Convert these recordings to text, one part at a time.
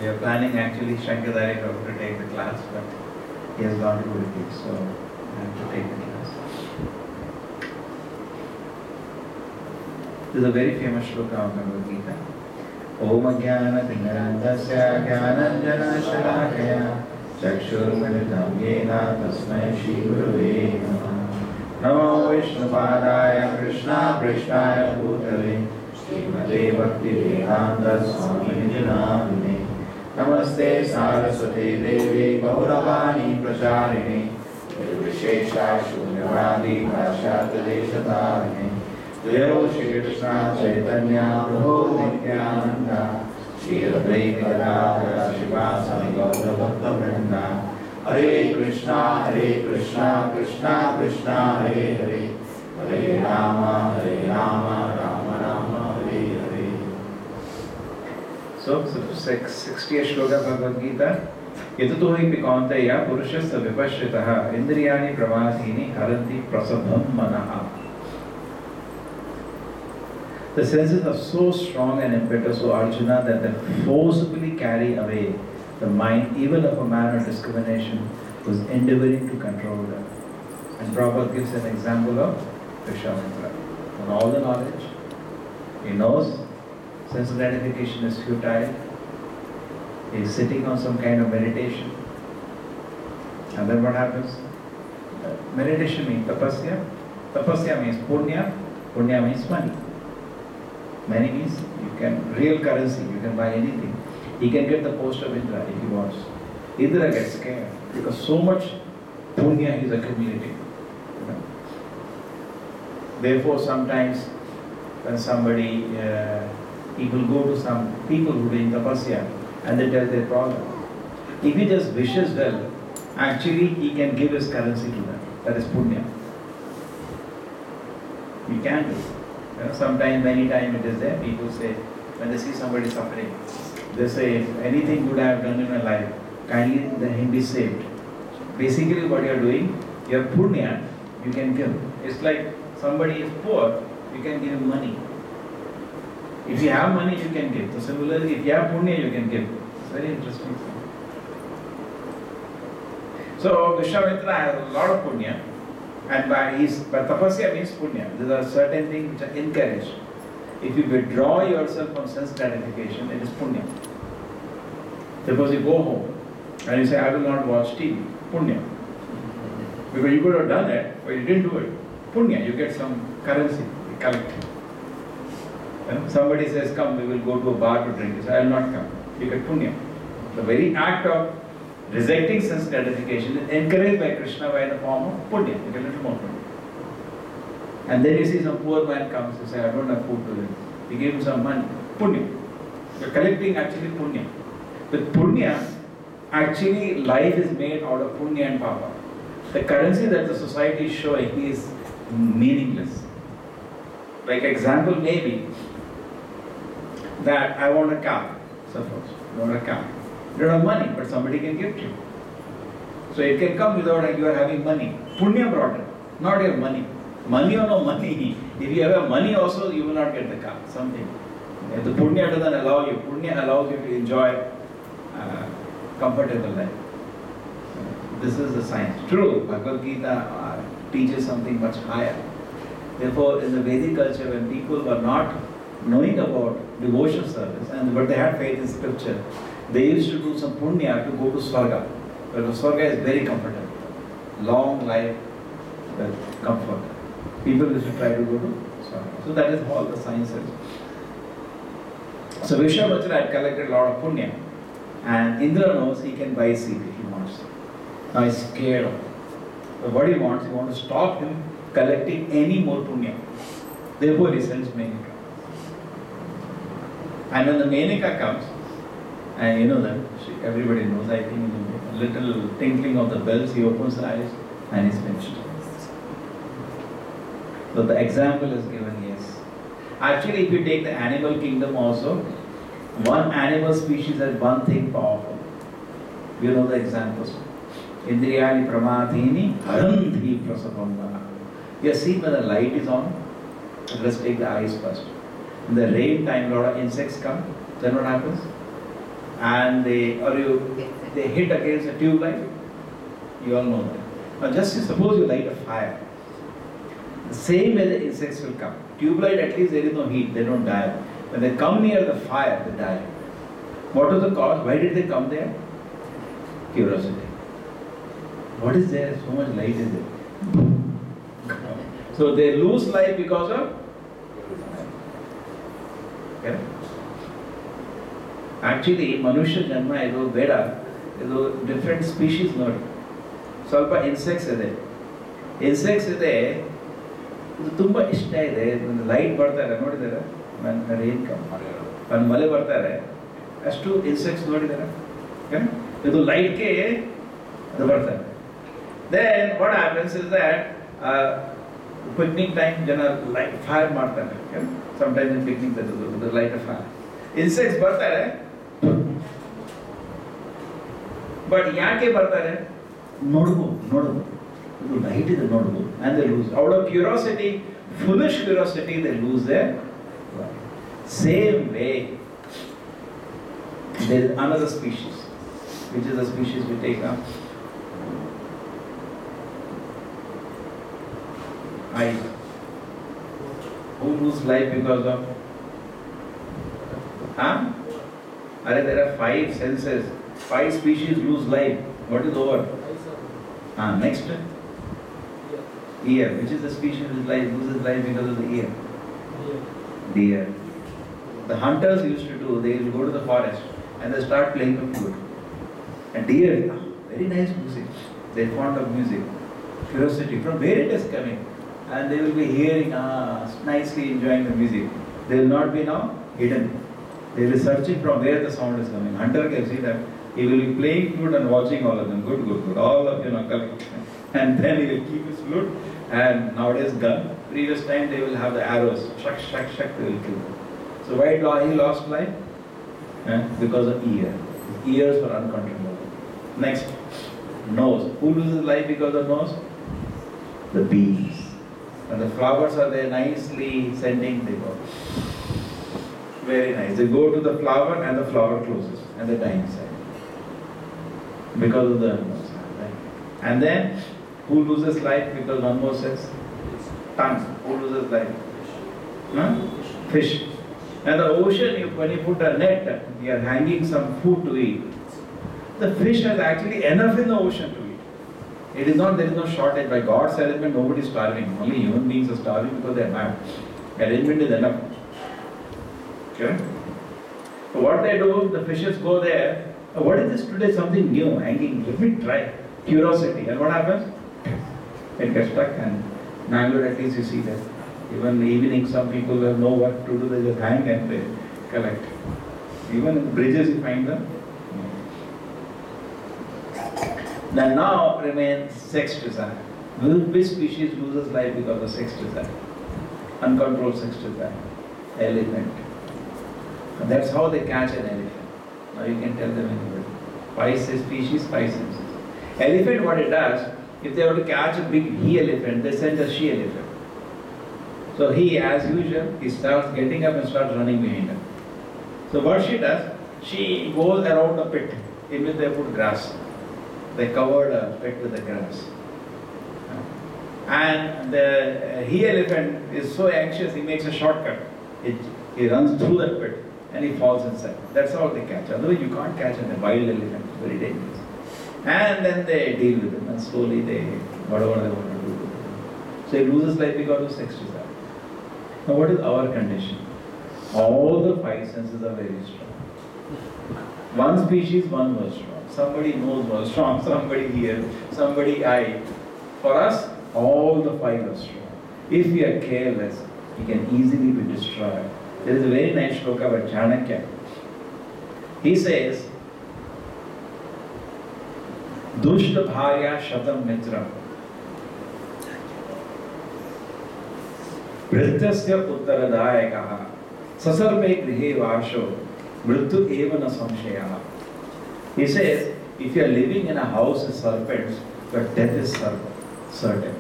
we are planning actually Shankadari to take the class, but he has gone to Udupi, so I have to take the class. This is a very famous shloka of Bhagavad Gita. Om Jnana Tinarandasya Jnananjana Shalakaya Chakshurmilitam Yena Tasmai Shri Gurave Namah. Namo Vishnupadaya Krishna Prishnaya Bhutale Srimate Bhakti Vedanta Swami Namine. Namaste Saraswati Devi Gauravani Pracharini Nirvishesha Shunyavadi Bhashyata Deshatarine. Devo Shri Krishna Chaitanya Prabhu Nityananda Shri Advaita Gadadhara Shivasani Gaura Bhakta Vrinda. Hare Krishna, Krishna Krishna, Hare Hare, Hare Rama, Rama Rama, Hare Hare. So 60th shloka Bhagavad Gita. Yatuto hi pikantaya purushasya vipashritaha indriyani pramadhini haranti prasabham manaha. The senses are so strong and impetuous, O Arjuna, that they forcibly carry away the mind even of a man of discrimination who is endeavoring to control them. And Prabhupada gives an example of Vishamitra. And all the knowledge, he knows sense gratification is futile. He is sitting on some kind of meditation. And then what happens? Meditation means tapasya. Tapasya means punya. Punya means money. Money means you can, real currency, you can buy anything. He can get the post of Indra if he wants. Indra gets scared because so much punya is accumulating. Therefore, sometimes when somebody, people go to some people who are doing tapasya and they tell their problem. If he just wishes well, actually he can give his currency to them. That is punya. He can do. Sometimes, many times it is there. People say, when they see somebody suffering, they say, if anything good I have done in my life, kindly let him be saved. Basically what you are doing, your punya, you can give. It's like somebody is poor, you can give him money. If you have money, you can give. So similarly, if you have punya, you can give. It's very interesting. So Vishwamitra has a lot of punya, and but tapasya means punya. There are certain things which are encouraged. If you withdraw yourself from sense gratification, it is punya. Suppose you go home and you say, I will not watch TV, punya. Because you could have done it, but you didn't do it. Punya, you get some currency, you collect. Somebody says, come, we will go to a bar to drink. You say, I will not come. You get punya. The very act of rejecting sense gratification is encouraged by Krishna by the form of punya. You get a little more punya. And then you see some poor man comes, you say, I don't have food to live. You give him some money, punya. You're collecting actually punya. With punya, actually life is made out of punya and papa. The currency that the society is showing is meaningless. Like example may be that I want a car, suppose, you want a car. You don't have money, but somebody can give to you. So it can come without you are having money. Punya brought it, not your money. Money or no money, if you have money also, you will not get the car, something. If the punya doesn't allow you, punya allows you to enjoy comfortable life. This is the science. True, Bhagavad Gita teaches something much higher. Therefore, in the Vedic culture, when people were not knowing about devotion service, but they had faith in scripture, they used to do some punya to go to Swarga. Because Swarga is very comfortable. Long life with comfort. People used to try to go to Swarga. So that is all the sciences. So Vishwamitra had collected a lot of punya. And Indra knows he can buy seed if he wants. Now he's scared of it. But what he wants to stop him collecting any more punya. Therefore he sends Menaka. And when the Menaka comes, and you know that, everybody knows, I think, a little tinkling of the bells, he opens the eyes and he's finished. So the example is given, yes. Actually, if you take the animal kingdom also, one animal species has one thing powerful. You know the examples. Indriyani pramadhini haranti prasapamvana. You see when the light is on, let's take the eyes first. In the rain time, a lot of insects come. Then what happens? and they hit against a tube light. You all know that. Now just suppose you light a fire. The same way the insects will come. Tube light, at least there is no heat, they don't die. When they come near the fire, they die. What was the cause? Why did they come there? Curiosity. What is there? So much light is there. So they lose life because of okay? Actually, Manusha Janma is Veda, is different species not. ಸ್ವಲ್ಪ insects ಇದೆ. Insects ಇದೆ. ಇದು ತುಂಬಾ ಇಷ್ಟ ಇದೆ. Light ಬರ್ತಾರೆ ನೋಡಿದಾರೆ? ನನ್ನ rain ಒಂದು ಮಳೆ ಬರ್ತಾರೆ. ಅಷ್ಟು ಇನ್ಸೆಕ್ಟ್ಸ್ ನೋಡಿದಾರೆ? ಇದು ಲೈಟ್ಗೆ ಅದು ಬರ್ತಾರೆ. Then what happens is that picnic time ಜನ light fire ಮಾಡ್ತಾರೆ. Sometimes in picnic they light a fire. Insects ಬರ್ತಾರೆ. But ಯಾಕೆ ಬರ್ತಾರೆ? ನೋಡಬಹುದು. ಇದು ಲೈಟ್ ಇದೆ ನೋಡಬಹುದು. And they lose. Out of curiosity, foolish curiosity, they lose their life. Same way, there is another species. Which is the species we take now? Eyes. Who lose life because of? There are 5 senses. 5 species lose life. What is over? Next. Ear. Which is the species that loses life because of the ear? Deer. The hunters used to do, they will go to the forest and they start playing the flute. And deer, very nice music. They are fond of music. Curiosity, from where it is coming. And they will be hearing, nicely enjoying the music. They will not be now hidden. They will be searching from where the sound is coming. Hunter can see that. He will be playing flute and watching all of them. Good. All of you know. And then he will keep his flute. And nowadays gun. Previous time they will have the arrows. Shak, they will kill them. So why he lost life? Because of ear. His ears were uncontrollable. Next, nose. Who loses life because of nose? The bees. And the flowers are there nicely scenting, they go. Very nice. They go to the flower and the flower closes and they die inside. Because of the nose. Right? And then, who loses life because one more says? Tongue. Who loses life? Fish. And the ocean, when you put a net, you are hanging some food to eat. The fish has actually enough in the ocean to eat. It is not, there is no shortage. By God's arrangement, nobody is starving. Only human beings are starving because they are mad. Arrangement is enough. Okay? So what they do, the fishes go there. What is this today? Something new, hanging. Let me try. Curiosity. And what happens? It gets stuck. And Bangalore, at least you see that. Even in the evening, some people have no work to do. They just hang and they collect. Even in bridges, you find them. Then now remains sex desire. Which species loses life because of sex desire? Uncontrolled sex desire. Elephant. And that's how they catch an elephant. Now you can tell them anybody. 5 species, 5 senses. Elephant, what it does, if they want to catch a big he elephant, they send a she elephant. So he, as usual, he starts getting up and starts running behind her. So what she does, she goes around the pit in which they put grass. They covered a pit with the grass. And the he elephant is so anxious, he makes a shortcut. He runs through that pit and he falls inside. That's how they catch. Otherwise you can't catch a wild elephant. It's very dangerous. And then they deal with him and slowly they, whatever they want to do. So he loses life because of sex desire. Now what is our condition? All the 5 senses are very strong. One species, one was strong. Somebody nose was strong, somebody ear, somebody eye. For us, all the 5 are strong. If we are careless, we can easily be destroyed. There is a very nice shloka by Chanakya. He says, Dushta bharya shatam mitram Vrityasya uttaradayakaha Sasarve grihe vasho Mrityu eva na samshayaha. He says, if you are living in a house with serpents, your death is certain.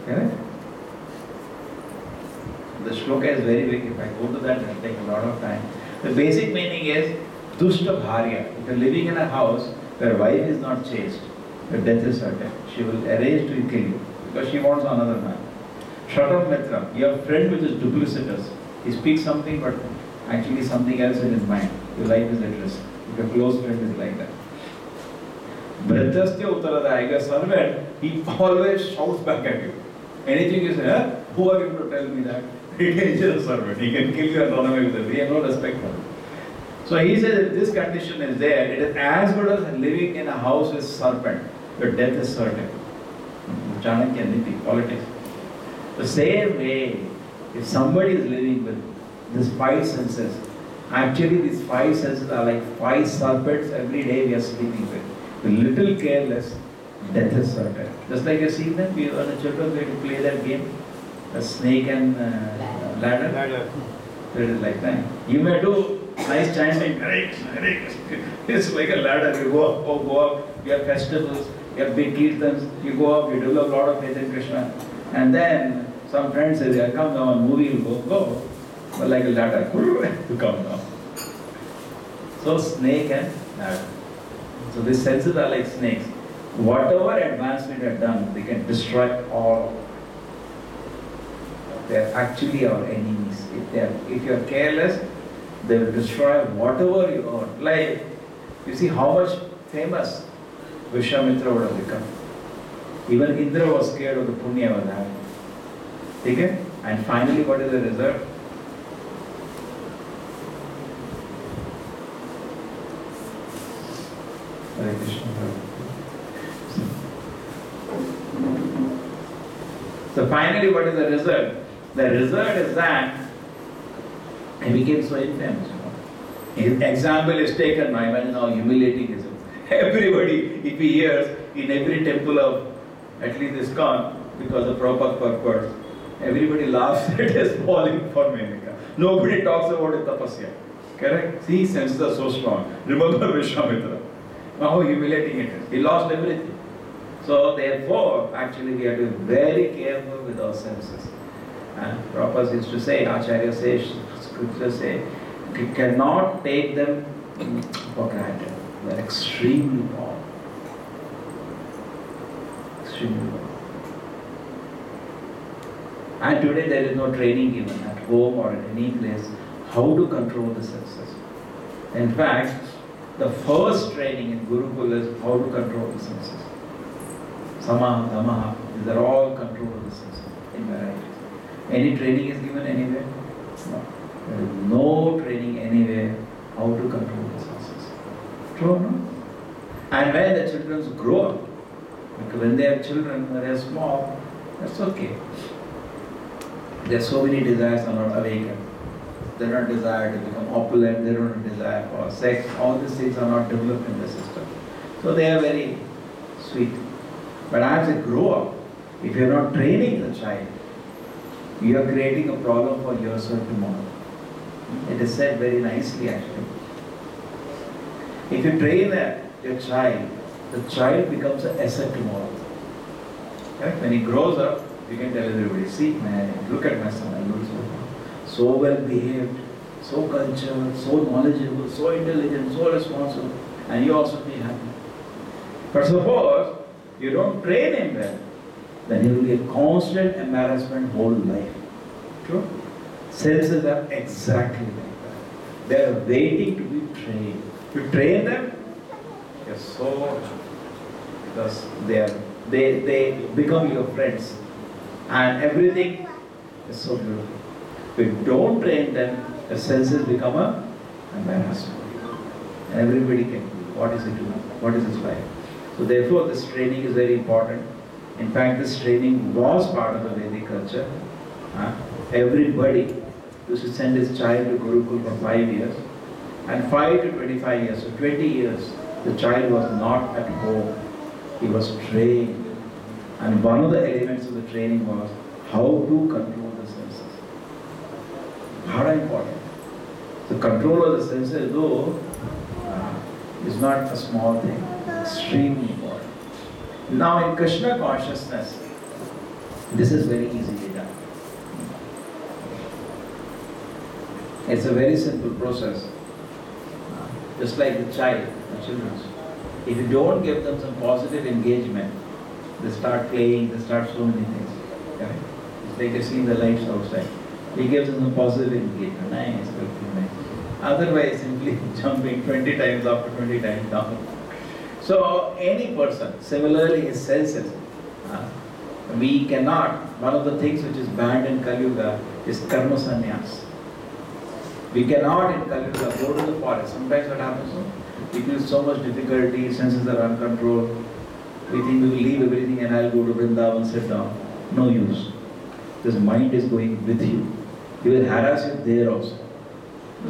Correct? The shloka is very big. If I go to that, it will take a lot of time. The basic meaning is, Dushta Bharya. If you're living in a house where wife is not chaste, your death is certain. She will arrange to kill you because she wants another man. Shratam Mitra, you have a friend which is duplicitous. He speaks something but actually something else in his mind. Your life is at risk. If your close friend is like that. Bhratyastya Uttaradaya, your servant, he always shouts back at you. Anything you say, huh? Who are you to tell me that? He is a dangerous servant. He can kill you and run away with it. We have no respect for him. So he says if this condition is there, it is as good as living in a house with serpent. Your death is certain. Chanakya Niti, politics. The same way, if somebody is living with these five senses, actually these five senses are like five serpents every day we are sleeping with. The little careless, death is certain. Just like you see them, we were the children going to play that game, a snake and ladder. It is like that. You may do nice chanting, Hare Krishna, Hare Krishna. It's like a ladder. You go up, you have festivals, you have big kirtans, you go up, you develop a lot of faith in Krishna. And then some friends say, come down, movie will go. But like a ladder, you come down. So snake and ladder. So these senses are like snakes. Whatever advancement they have done, they can destroy all. They are actually our enemies. If you are careless, they will destroy whatever you own. Like, you see how much famous Vishwamitra would have become. Even Indra was scared of the punya was having. Okay? And finally, what is the result? Hare Krishna. So finally, what is the result? The result is that he became so infamous. His example is taken by now humiliating himself. Everybody, if he hears in every temple of at least ISKCON, because of Prabhupada purpose, everybody laughs at his falling for Menaka. Nobody talks about it tapasya. Correct? See, senses are so strong. Remember Vishwamitra. How humiliating it is. He lost everything. So therefore, actually we have to be very careful with our senses. And Prabhupada used to say, Acharya says, scripture say, you cannot take them for granted. They are extremely powerful. Extremely powerful. And today there is no training given at home or in any place how to control the senses. In fact, the first training in Gurukul is how to control the senses. Samaha, Damaha, these are all control of the senses in varieties. Any training is given anywhere? No. There is no training anywhere how to control the senses. True, no? And when the children grow up, because when they are children, when they are small, that's okay. There are so many desires are not awakened. They are not desired to become opulent, they don't desire for sex, all these things are not developed in the system. So they are very sweet. But as they grow up, if you are not training the child, you are creating a problem for yourself tomorrow. It is said very nicely actually. If you train your child, the child becomes an asset tomorrow. Right? When he grows up, you can tell everybody, see, man, look at my son, I look so well behaved, so cultured, so knowledgeable, so intelligent, so responsible, and you also be happy. But suppose you don't train him well, then he will be a constant embarrassment whole life. True? Senses are exactly like that. They are waiting to be trained. You train them, they are so happy because they become your friends, and everything is so beautiful. If you don't train them, the senses become an embarrassment. And everybody can do what is he doing? What is his life? So therefore this training is very important. In fact, this training was part of the Vedic culture. Everybody used to send his child to Gurukul for 5 years. And 5 to 25 years, so 20 years, the child was not at home. He was trained. And one of the elements of the training was how to control the senses. How important. The control of the senses, though, is not a small thing, extremely important. Now in Krishna consciousness, this is very easily done. It's a very simple process. Just like the child, the children. If you don't give them some positive engagement, they start playing, they start so many things. Correct? It's like you're seeing the lights outside. He gives them some positive engagement. Nice, good, nice. Otherwise, simply jumping 20 times after 20 times down. So, any person, similarly his senses, we cannot, one of the things which is banned in Kali Yuga is karma sannyas. We cannot in Kali Yuga go to the forest. Sometimes what happens, we feel so much difficulty, senses are uncontrolled. We think we will leave everything and I'll go to Vrindavan, sit down. No use. This mind is going with you. He will harass you there also.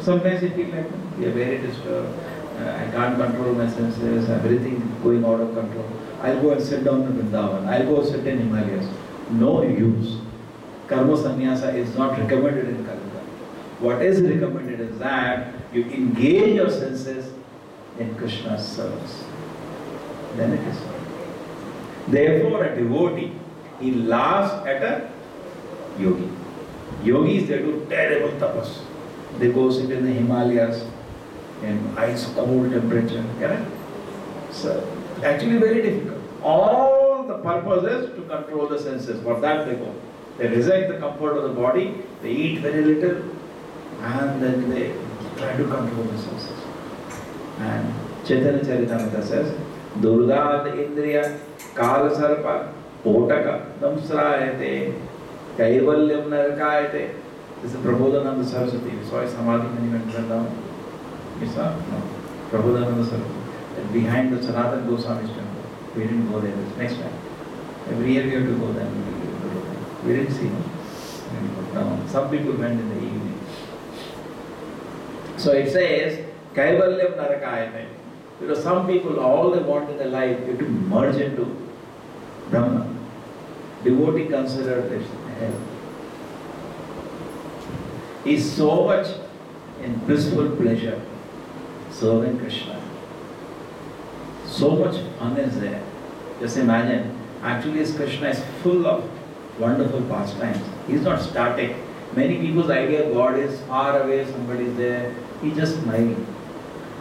Sometimes you feel like we are very disturbed. I can't control my senses, everything is going out of control. I'll go and sit down in Vrindavan. I'll go sit in Himalayas. No use. Karma sannyasa is not recommended in Kali Yuga. What is recommended is that you engage your senses in Krishna's service. Then it is fine. Therefore, a devotee, he laughs at a yogi. Yogis, they do terrible tapas. They go sit in the Himalayas in ice cold temperature. Correct? So, actually very difficult. All the purpose is to control the senses. For that they go. They reject the comfort of the body, they eat very little, and then they try to control the senses. And Chaitanya Charitamrita says, Durgad Indriya Kala Sarpa Potaka Damsrayate Kaivalyam Narakayate. This is Prabodhananda Saraswati. We saw a Samadhi when he went down. You saw? No. Prabodhananda Saraswati. Behind the Sanatana Goswami's temple. We didn't go there. Next time. Every year we have to go there. We didn't see him. No. Some people went in the evening. So it says, Kaivalyam Narakayate. Because some people, all they want in their life is to merge into Brahma. Devotee considered this hell. He is so much in blissful pleasure serving Krishna. So much fun is there. Just imagine, actually his Krishna is full of wonderful pastimes. He is not static. Many people's idea God is far away, somebody is there. He just smiling.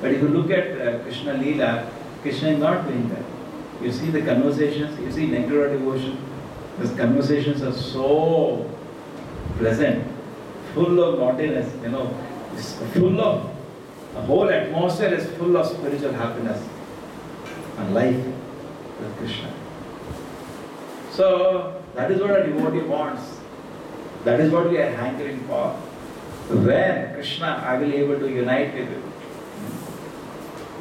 But if you look at Krishna Leela, Krishna is not doing that. You see the conversations, you see nectar devotion. These conversations are so pleasant, full of naughtiness, it's full of, the whole atmosphere is full of spiritual happiness and life with Krishna. So, that is what a devotee wants. That is what we are hankering for. When Krishna, I will be able to unite with you.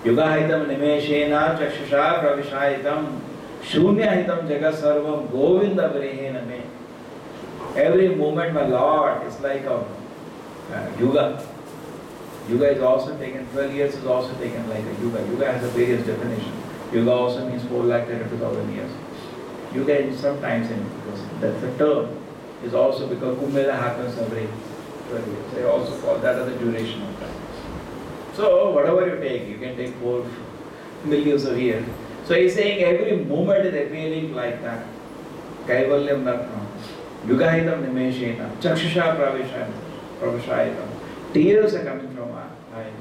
Yugahitam nimeshena chakshusha pravishayitam shunyahitam jagat sarvam govinda virehena me. Every moment, my Lord, is like a yuga. Yuga is also taken, 12 years is also taken like a yuga. Yuga has a various definition. Yuga also means 4,32,000 years. Yuga is sometimes because that's a term. Is also because Kumbh Mela happens every 12 years. They also call that as the duration of time. So whatever you take, you can take 4 millions of years. So he's saying every moment is appearing like that. Kaivalyam Nartha. Yugahitam Nimeshena. Chakshusha Pravishayitam. Tears are coming from our eyes.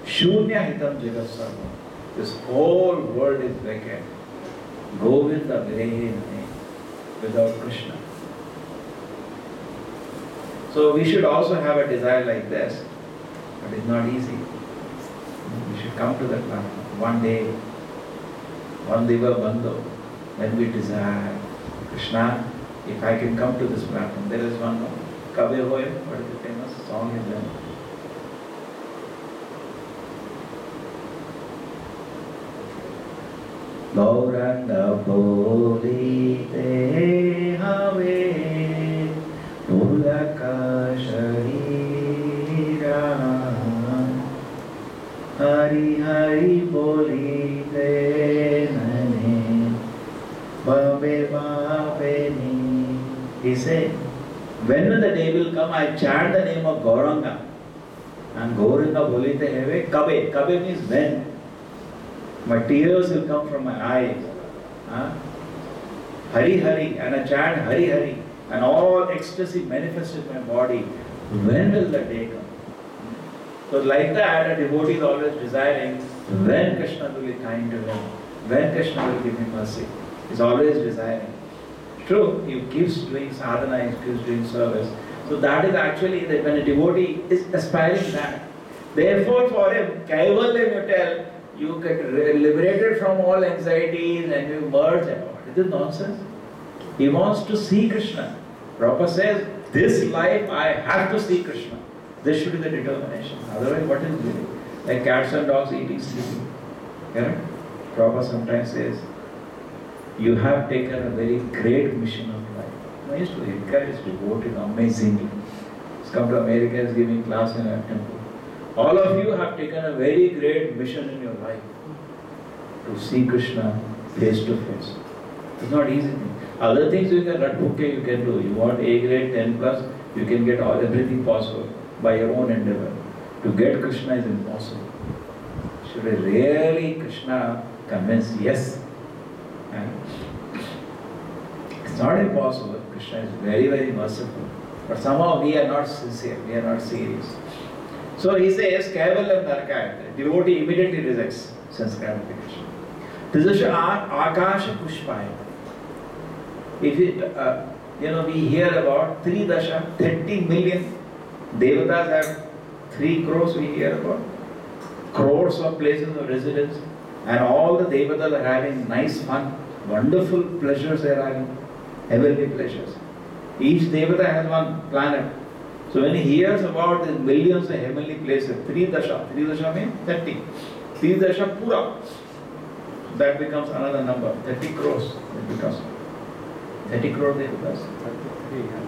Shunya Hitam Jagat Sarva. This whole world is vacant. Govinda Virehena without Krishna. So we should also have a desire like this. But it's not easy. We should come to that platform. One day, one Deva Bandhu, when we desire Krishna, if I can come to this platform, there is one more. Kabe Hoye, what is the famous song is there? Gauranga Boli Te Have Pulaka Sharira Hari Hari Boli Te Nane Babe Babe Ni. He said, when will the day will come, I chant the name of Gauranga. And Gauranga Boli Te Have Kabe. Kabe means when. My tears will come from my eyes. Hari Hari, and I chant Hari Hari, and all ecstasy manifests in my body. When will the day come? So like that, a devotee is always desiring when Krishna will be kind to him, when Krishna will give him mercy. He's always desiring. True, he keeps doing sadhana, he keeps doing service. So that is actually that when a devotee is aspiring that. Therefore for him, Kaivalya you tell, you get liberated from all anxieties and you merge and all. It is nonsense. He wants to see Krishna. Prabhupada says, this life I have to see Krishna. This should be the determination. Otherwise, what is living? Like cats and dogs eating, sleeping. Correct? Prabhupada sometimes says, you have taken a very great mission of life. I used to encourage devotees amazingly. He's come to America, is giving class in a temple. All of you have taken a very great mission in your life to see Krishna face to face. It's not easy thing. Other things you can you can do. You want A grade 10 plus, you can get everything possible by your own endeavor. To get Krishna is impossible. Should I really Krishna convince? Yes. And it's not impossible. Krishna is very, very merciful. But somehow we are not sincere, we are not serious. So he says, Kaivalyam Narkayate. Devotee immediately rejects sense gratification. Tizasha Akasha Pushpaya. If it, we hear about 30 million Devatas have 3 crores, we hear about crores of places of residence, and all the Devatas are having nice fun, wonderful pleasures they are having, heavenly pleasures. Each Devata has one planet. So when he hears about these millions of heavenly places, 3 dasha means 30, 3 dasha pura, that becomes another number, 30 crores, it becomes 30 crore Devatas.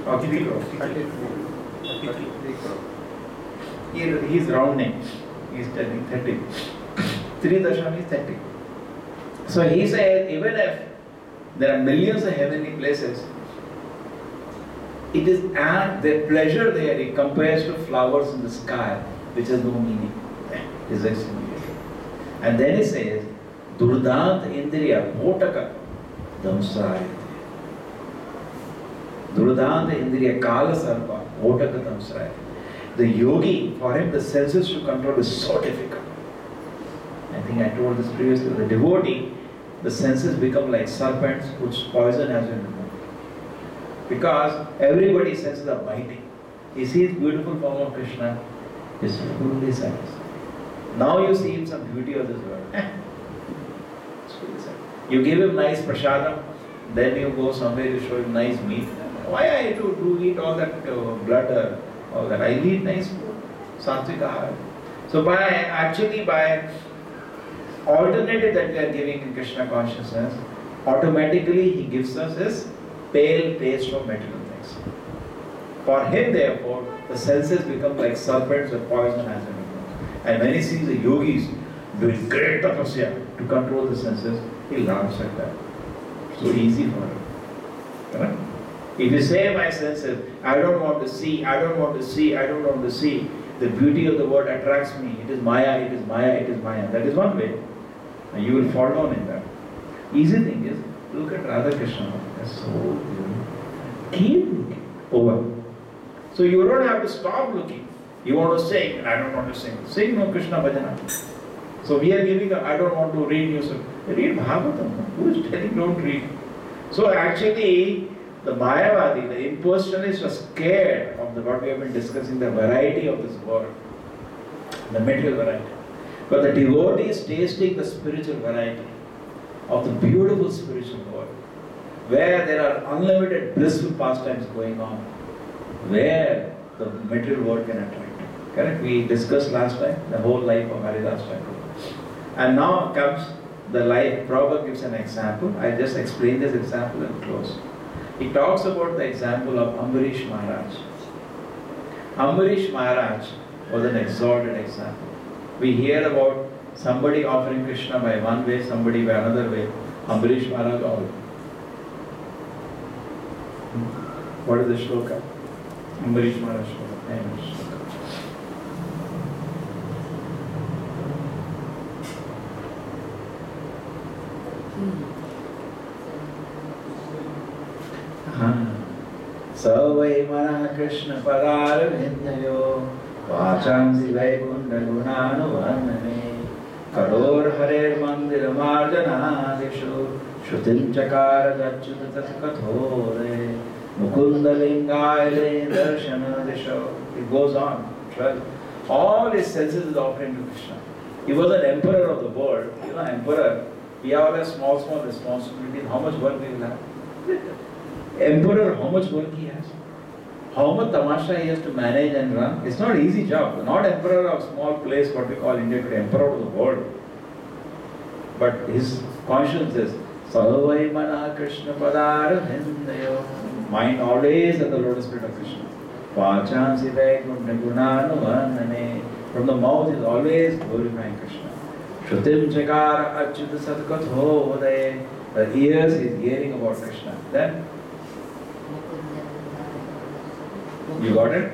33 crores. 33 crores. He is rounding. He is telling 30. 3 dasha means 30. So he says, even if there are millions of heavenly places, it is the pleasure there it compares to flowers in the sky, which has no meaning. It is immediately. And then he says, Durdant Indriya Bhotaka Damsaya. Durdant Indriya Kala Sarpa Bhotaka Damsaya. The yogi, for him the senses to control is so difficult. I think I told this previously. The devotee, the senses become like serpents whose poison has been removed. Because everybody's senses are biting. He sees beautiful form of Krishna, is fully satisfied. Now you see him some beauty of this world. It's fully satisfied. You give him nice prasadam, then you go somewhere, you show him nice meat. Why I do eat all that blood, all that? I eat nice food, sattvic ahara. So by alternative that we are giving in Krishna consciousness, automatically he gives us his pale taste of material things. For him, therefore, the senses become like serpents with poison as an animal. And when he sees the yogis doing great tapasya to control the senses, he laughs at that. So easy for him. Right? If you say my senses, I don't want to see, I don't want to see, I don't want to see, the beauty of the word attracts me. It is Maya, it is Maya, it is Maya. That is one way. And you will fall down in that. Easy thing is, look at Radha Krishna. That's so beautiful. Keep looking over. So you don't have to stop looking. You want to sing, I don't want to sing. Sing no Krishna Bhajana. So we are giving I don't want to read news. Read Bhagavatam. Who is telling don't read? So actually, the Mayavadi, the impersonalists are scared of what we have been discussing, the variety of this world, the material variety. But the devotee is tasting the spiritual variety of the beautiful spiritual world, where there are unlimited blissful pastimes going on, where the material world can attract. Correct? We discussed last time the whole life of Haridas Thakur. And now comes the life. Prabhupada gives an example. I just explain this example and close. He talks about the example of Ambarish Maharaj. Ambarish Maharaj was an exalted example. We hear about somebody offering Krishna by one way, somebody by another way. Ambarish Maharaj all. What is the shloka? Ambarish Maharaj shloka. Savai Mana Krishna Padar Vindayo Vachamsi Vaikunta Gunanuvannane Kador Harer Mandir Marjana Dishu Shrutim Chakara Gachyuta Kathore Mukunda Lingayale Darshana Dishu. It goes on. 12. All his senses is offering to Krishna. He was an emperor of the world. You know, emperor. We have a small responsibilities. How much work we will have? Emperor, how much work he has? How much tamasha he has to manage and run? It's not an easy job. Not emperor of small place, what we call India today, emperor of the world. But his conscience is Salavai Mana Krishna Padara Hindayo. Mind always at the lotus feet of Krishna. Vachan Sivai Gunanuvannane. From the mouth is always glorifying Krishna. Shrutim Chakara Achyuta Satkatho Uday. The ears is hearing about Krishna. Then you got it?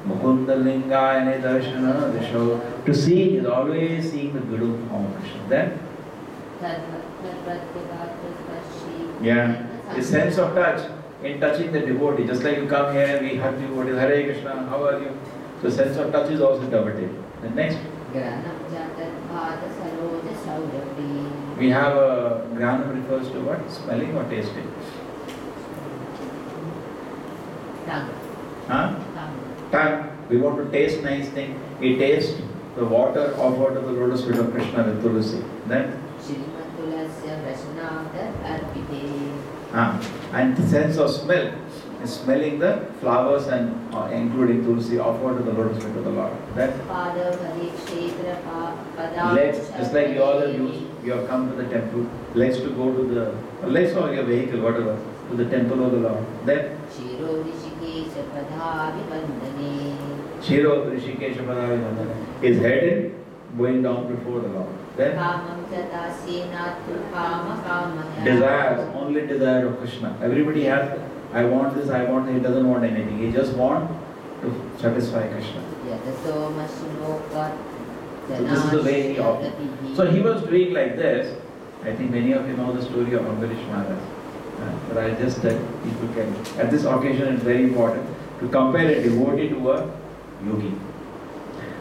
Mukunda Lingayane Darshana Disho. To see is always seeing the beautiful form of Krishna. Then? Yeah. The sense of touch in touching the devotee. Just like you come here, we hug you, what is Hare Krishna, how are you? So sense of touch is also devoted. Then next. We have a granam refers to what? Smelling or tasting? Tongue. Huh? Tongue. We want to taste nice thing. We taste the water offered to the lotus feet of Krishna with tulsi. Then? And the sense of smell is smelling the flowers and including tulsi offered to the lotus feet of the Lord. Then? Legs, just like you all have used, you have come to the temple, legs to go to the, legs or your vehicle, whatever, to the temple of the Lord. Then? Shiro Rishikesha Padhavibandhane. His head is going down before the Lord. Then? Desires, only desire of Krishna. Everybody has, I want this, I want this, he doesn't want anything. He just wants to satisfy Krishna. So this is the way he operates. So he was doing like this. I think many of you know the story of Ambarish Maharaj. But I just tell people can. At this occasion it's very important to compare a devotee to a yogi.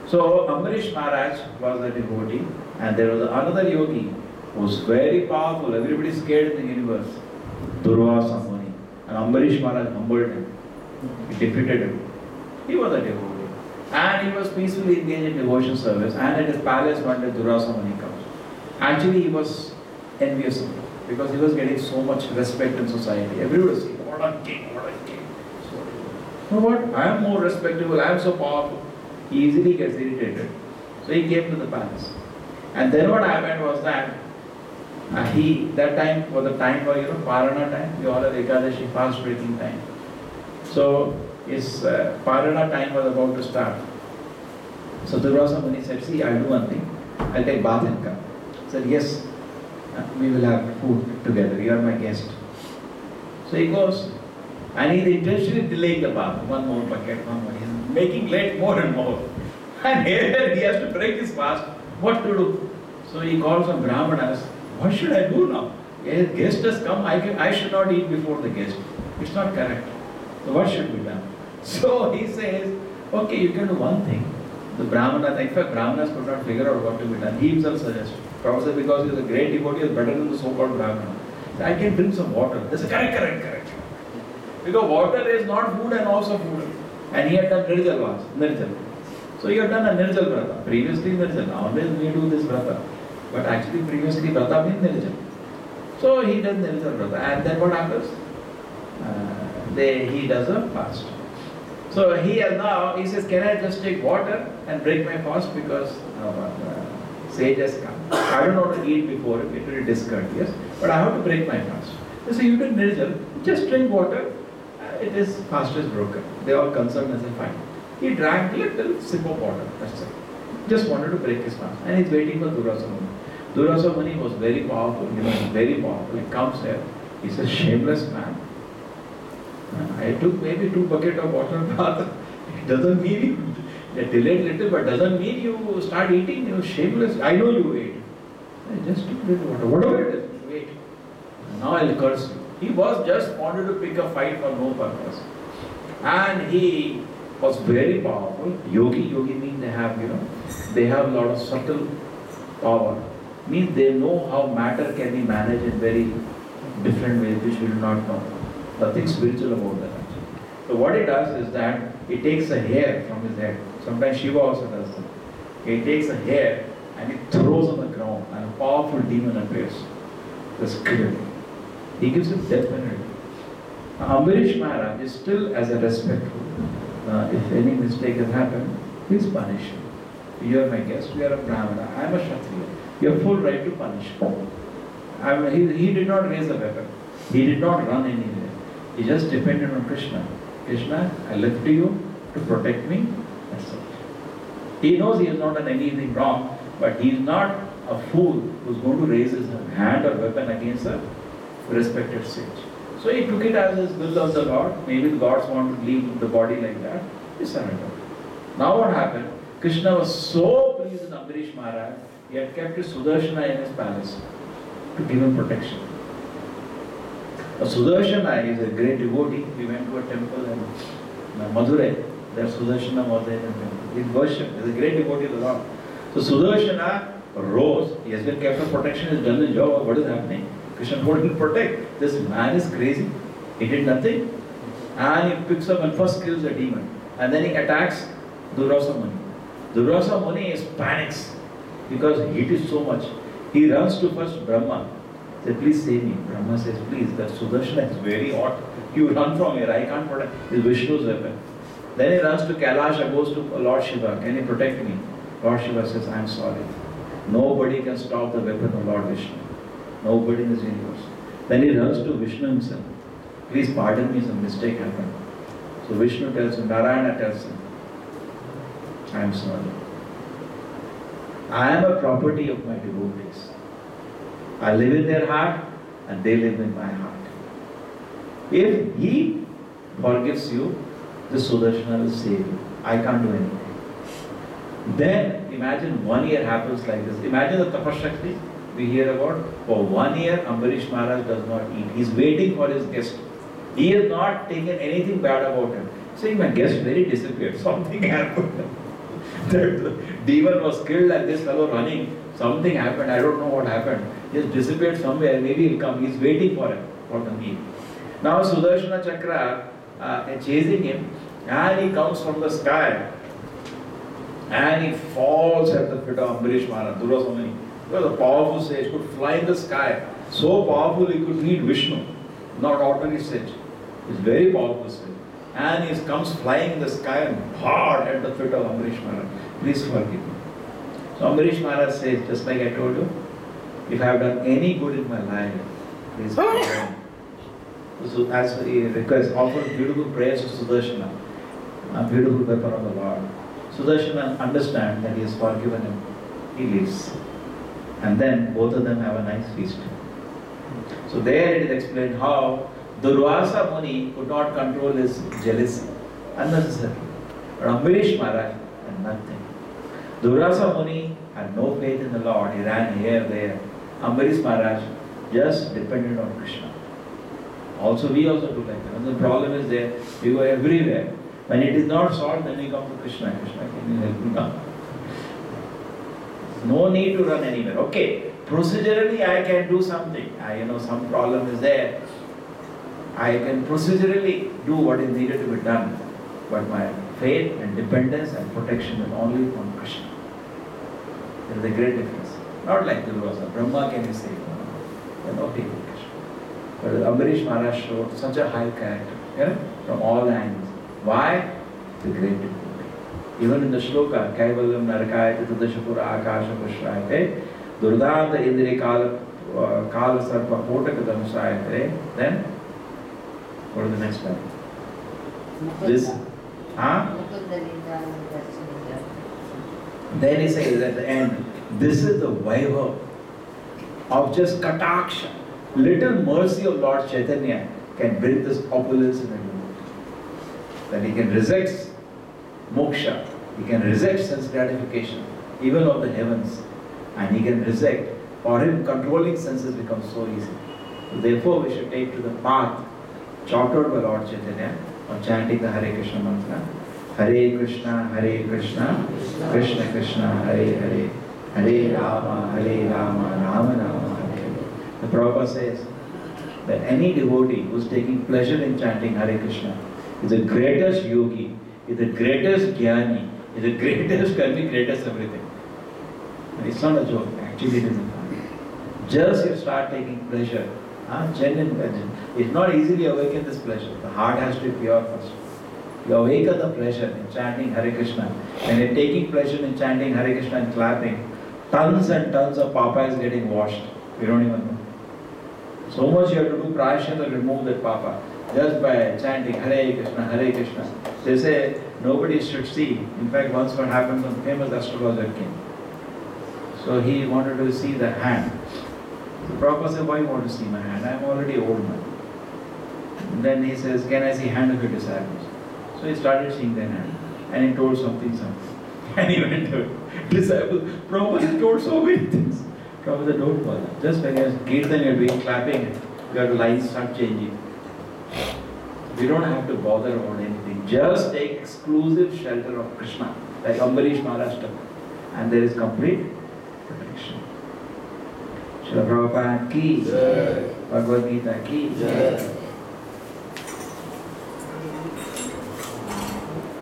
So Ambarish Maharaj was a devotee and there was another yogi who was very powerful. Everybody is scared in the universe. Durvasa Muni. And Ambarish Maharaj humbled him. He defeated him. He was a devotee. And he was peacefully engaged in devotion service. And at his palace one day Durvasa Muni comes. Actually he was envious of him because he was getting so much respect in society. Everybody was saying, what a king, what a king. So, you know what? I am more respectable, I am so powerful. He easily gets irritated. So he came to the palace. And then what happened was that that time was the time for, Parana time. We all have Ekadashi, fast breaking time. So his Parana time was about to start. So Durvasa Muni said, see, I'll do one thing. I'll take bath and come. He said, yes, we will have food together. You are my guest. So he goes. And he's intentionally delaying the bath. One more bucket, one more. He's making late more and more. And here he has to break his fast. What to do? So he calls some Brahmanas. What should I do now? A guest has come. I should not eat before the guest. It's not correct. So what should be done? So he says, okay, you can do one thing. The Brahmanas, in fact, Brahmanas could not figure out what to be done. He himself suggested. Probably because he is a great devotee, he is better than the so-called Brahmana. So I can drink some water. They say, correct. Because water is not food and also food. And he had done Nirjal. So he had done a Nirjal Vrata. Previously Nirjal. Nowadays we do this Vrata. But actually previously Vrata means Nirjal. So he does Nirjal Vrata. And then what happens? He does a fast. So he says, can I just take water and break my fast because sage has come. I don't want to eat before, it will be discourteous. But I have to break my fast. They say, you did Nirjal, just drink water. Fast is broken. They all concerned and say, fine. He drank a little sip of water. That's it. Just wanted to break his fast. And he's waiting for Durvasa Muni. Durvasa Muni was very powerful. He was very powerful. He comes here. He's a shameless man. I took maybe 2 buckets of water bath. It doesn't mean you delayed little, but doesn't mean you start eating. You're shameless. I know you ate. I just took little water. Whatever it is, wait. Now I'll curse you. He was just wanted to pick a fight for no purpose. And he was very powerful. Yogi means they have, They have a lot of subtle power. Means they know how matter can be managed in very different ways which we do not know. Nothing spiritual about that. So what it does is that it takes a hair from his head. Sometimes Shiva also does that. He takes a hair and he throws on the ground and a powerful demon appears. Just kill him. He gives him death penalty. Ambarish Maharaj is still as a respectful. If any mistake has happened, please punish him. You are my guest, we are a Brahmana, I am a Kshatriya. You have full right to punish him. He did not raise a weapon. He did not run anywhere. He just depended on Krishna. Krishna, I left to you to protect me. That's all. He knows he has not done anything wrong, but he is not a fool who is going to raise his hand or weapon against a respected sage. So he took it as his will of the Lord. Maybe the gods want to leave the body like that. He surrendered. Now what happened? Krishna was so pleased with Ambarish Maharaj, he had kept his Sudarshana in his palace to give him protection. A Sudarshana is a great devotee. We went to a temple in Madurai. There Sudarshana was there in the temple. He worshipped. He is a great devotee of the Lord. So Sudarshana rose. He has been kept for protection. He has done the job. What is happening? Krishna told him to protect. This man is crazy. He did nothing. And he picks up and first kills the demon. And then he attacks Durvasa Muni. Durvasa Muni is panics because heat is so much. He runs to first Brahma. Says, please save me. Brahma says, please, that Sudarshana is very hot. You run from here. I can't protect. It's Vishnu's weapon. Then he runs to Kailash and goes to Lord Shiva. Can you protect me? Lord Shiva says, I am sorry. Nobody can stop the weapon of Lord Vishnu. Nobody in this universe. Then he runs to Vishnu himself. Please pardon me, some mistake happened. So Vishnu tells him, Narayana tells him, I am sorry. I am a property of my devotees. I live in their heart and they live in my heart. If he forgives you, the Sudarshana will save you. I can't do anything. Then imagine 1 year happens like this. Imagine the Tapashakti we hear about. For 1 year, Ambarish Maharaj does not eat. He is waiting for his guest. He has not taken anything bad about him. Saying, my guest very disappeared. Something happened. The demon was killed and this fellow running. Something happened. I don't know what happened. He has disappeared somewhere. Maybe he'll come. He is waiting for him. For the meal. Now Sudarshana Chakra is chasing him and he comes from the sky and he falls at the feet of Ambarish Maharaj. Durvasa Muni. He was a powerful sage, could fly in the sky. So powerful he could meet Vishnu. Not ordinary sage. He's very powerful sage. And he comes flying in the sky and hard at the feet of Ambarish Maharaj. Please forgive me. So Ambarish Maharaj says, just like I told you, if I have done any good in my life, please forgive me. So as he requests, offers beautiful prayers to Sudarshana, a beautiful weapon of the Lord. Sudarshana understands that he has forgiven him. He leaves. And then both of them have a nice feast. So there it is explained how Durvasa Muni could not control his jealousy. Unnecessary. But Ambarish Maharaj had nothing. Durvasa Muni had no faith in the Lord. He ran here, there. Ambarish Maharaj just depended on Krishna. Also, we also do like that. And the problem is there, we go everywhere. When it is not solved, then we come to Krishna. Krishna, can you help me now? No need to run anywhere. Okay, procedurally I can do something. Some problem is there. I can procedurally do what is needed to be done. But my faith and dependence and protection is only on Krishna. There is a great difference. Not like Durvasa. Brahma can be saved. No people. But Ambarish Maharaj showed such a high character, from all angles. Why? The great devotee. Even in the shloka, Kaivalyam Narakayate Tadashapura Akasha Pushrayate Durdanta Indri Kala Sarpa Potaka Dhamsayate. Then, what is the next one? This. Then he says at the end, this is the Vaibhav of just Kataksha. Little mercy of Lord Chaitanya can bring this opulence in a devotee. That he can reject moksha, he can reject sense gratification, even of the heavens, and he can reject. For him, controlling senses becomes so easy. So therefore, we should take to the path charted by Lord Chaitanya of chanting the Hare Krishna mantra Hare Krishna, Krishna Krishna, Hare Hare, Hare Rama, Rama Rama, Hare Hare. The Prabhupada says that any devotee who is taking pleasure in chanting Hare Krishna is the greatest yogi, is the greatest jnani, is the greatest, can be greatest everything. It's not a joke, actually it isn't. Just you start taking pleasure, genuine pleasure. It's not easily awaken this pleasure. The heart has to be pure first. You awaken the pleasure in chanting Hare Krishna. When you're taking pleasure in chanting Hare Krishna and clapping, tons and tons of papa is getting washed. You don't even know. So much you have to do prayashya to remove that papa. Just by chanting Hare Krishna, Hare Krishna. They say nobody should see. In fact, once what happened, when famous astrologer came. So he wanted to see the hand. So Prabhupada said, why you want to see my hand? I am already old man. And then he says, can I see hand of your disciples? So he started seeing their hand. And he told something. And he went to disciples. Prabhupada has told so many things. Prabhupada said, don't bother. Just when you're kirtan, you're doing clapping, your lines start changing. We don't have to bother about anything. Just take exclusive shelter of Krishna. Like Ambarish Maharaj took. And there is complete protection. Srila Prabhupada ki, Bhagavad Gita ki.